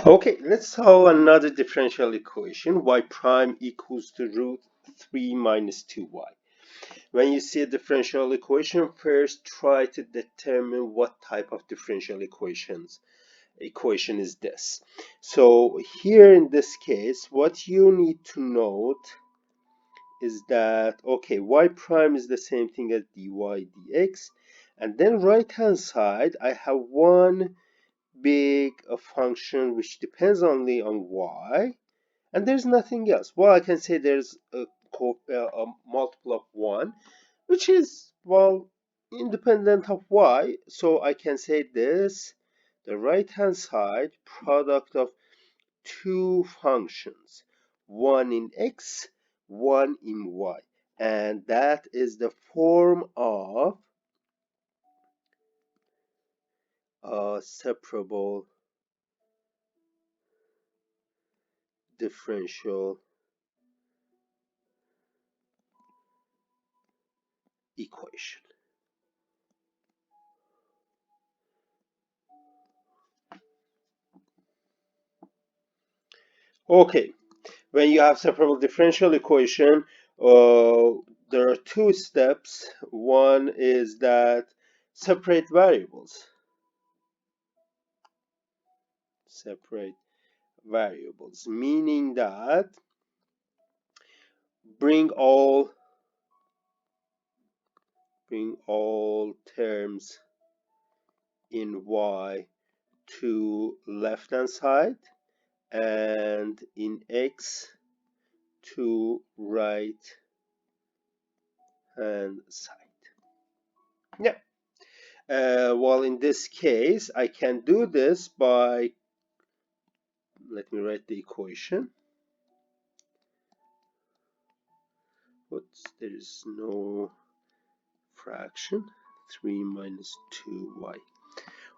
Okay, let's solve another differential equation. Y prime equals to root 3 minus 2y. When you see a differential equation, first try to determine what type of differential equation is this. So here in this case, what you need to note is that, okay, y prime is the same thing as dy dx. And then right hand side, I have one big function which depends only on y, and there's nothing else. Well, I can say there's a multiple of 1, which is, well, independent of y. So I can say this, the right hand side, product of two functions, one in x, one in y. And that is the form of a separable differential equation. Okay, when you have separable differential equation, there are two steps. One is that separate variables. Separate variables, meaning that bring all terms in y to left hand side and in x to right hand side. Yeah. Well, in this case, I can do this by, let me write the equation. There is no fraction. 3 minus 2y.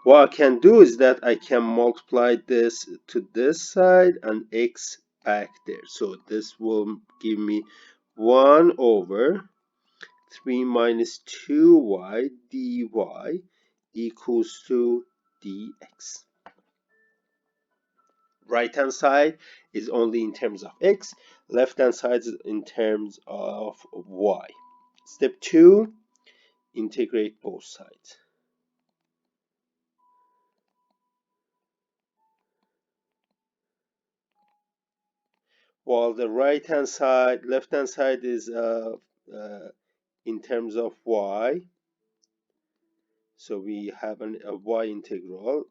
What I can do is that I can multiply this to this side and x back there. So this will give me 1 over 3 minus 2y dy equals to dx. Right hand side is only in terms of x, left hand side is in terms of y. Step 2, integrate both sides. While the right hand side, left hand side is in terms of y, so we have a y integral.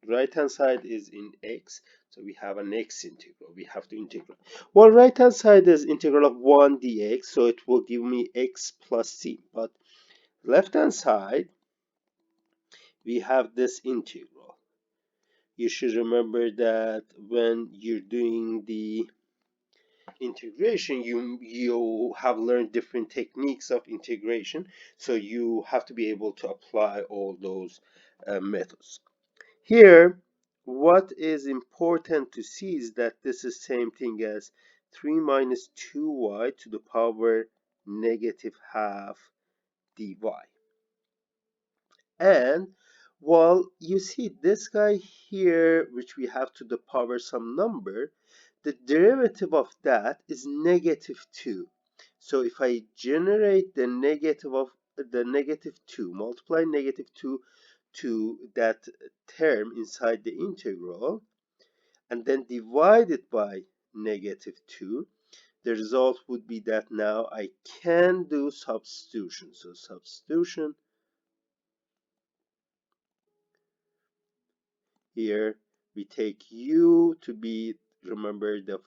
Right hand side is in x, so we have an x integral. We have to integrate. Well, right hand side is integral of 1 dx, so it will give me x plus c. But left hand side, we have this integral. You should remember that when you're doing the integration, you have learned different techniques of integration, so you have to be able to apply all those methods. Here, what is important to see is that this is same thing as 3 minus 2y to the power negative half dy. And well, you see this guy here, which we have to the power some number, the derivative of that is negative 2. So if I generate the negative of the negative 2, multiply negative 2 to that term inside the integral, and then divide it by negative 2, the result would be that now I can do substitution. So substitution here, we take u to be, remember the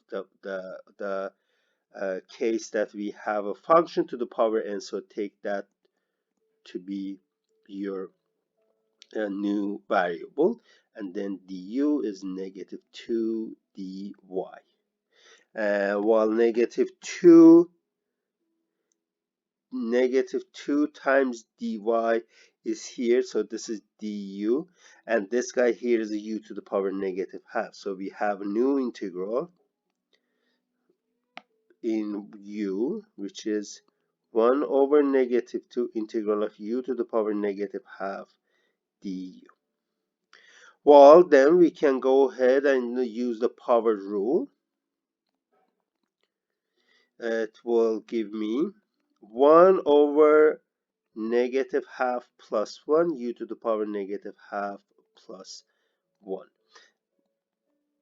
case that we have a function to the power n, so take that to be your new variable, and then du is negative 2 dy. While negative 2 times dy is here, so this is du, and this guy here is a u to the power negative half. So we have a new integral in u, which is 1 over negative 2 integral of u to the power negative half du. Well, then we can go ahead and use the power rule. It will give me 1 over negative half plus 1 u to the power negative half plus 1.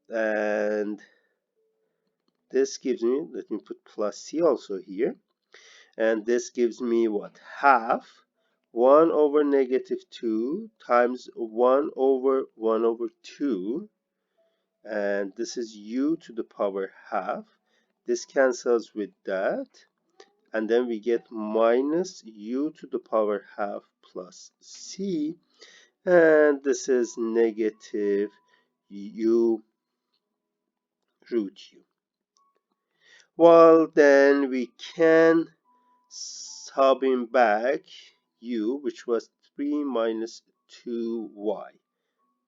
And this gives me, let me put plus c also here. And this gives me what? Half 1 over negative 2 times 1 over 1 over 2. And this is u to the power half. This cancels with that. And then we get minus u to the power half plus c. And this is negative u root u. Well, then we can sub in back u, which was 3 minus 2y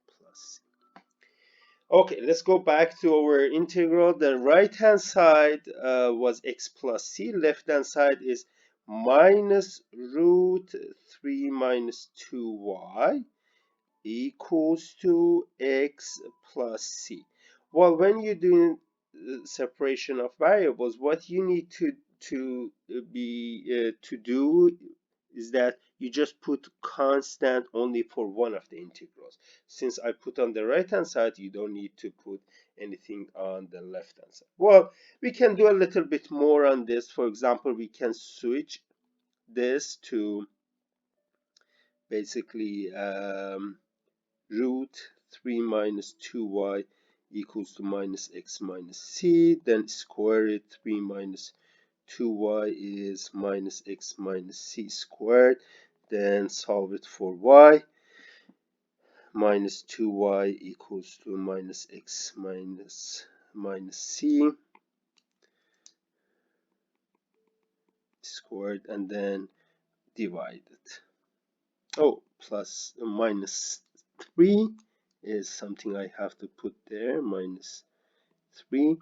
plus. Okay, let's go back to our integral. The right hand side was x plus c. Left hand side is minus root 3 minus 2y equals to x plus c. Well, when you're doing separation of variables, what you need to do is that you just put constant only for one of the integrals. Since I put on the right hand side, you don't need to put anything on the left hand side. Well, we can do a little bit more on this. For example, we can switch this to basically root 3 minus 2y equals to minus x minus c. Then square it. 3 minus 2y is minus x minus c squared. Then solve it for y. Minus 2y equals to minus x minus c squared, and then divide it. Oh, plus minus 3 is something I have to put there, minus 3,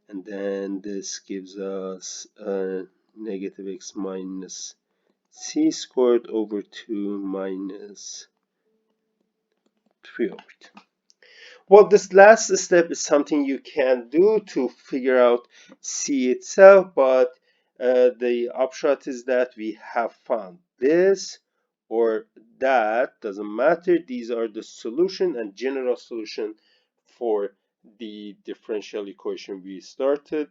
and then this gives us negative x minus c squared over 2 minus 3 over 2. Well, this last step is something you can do to figure out c itself, but the upshot is that we have found this or that, doesn't matter. These are the solution and general solution for the differential equation we started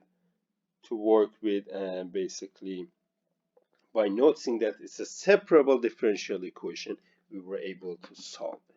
to work with, and basically by noticing that it's a separable differential equation, we were able to solve it.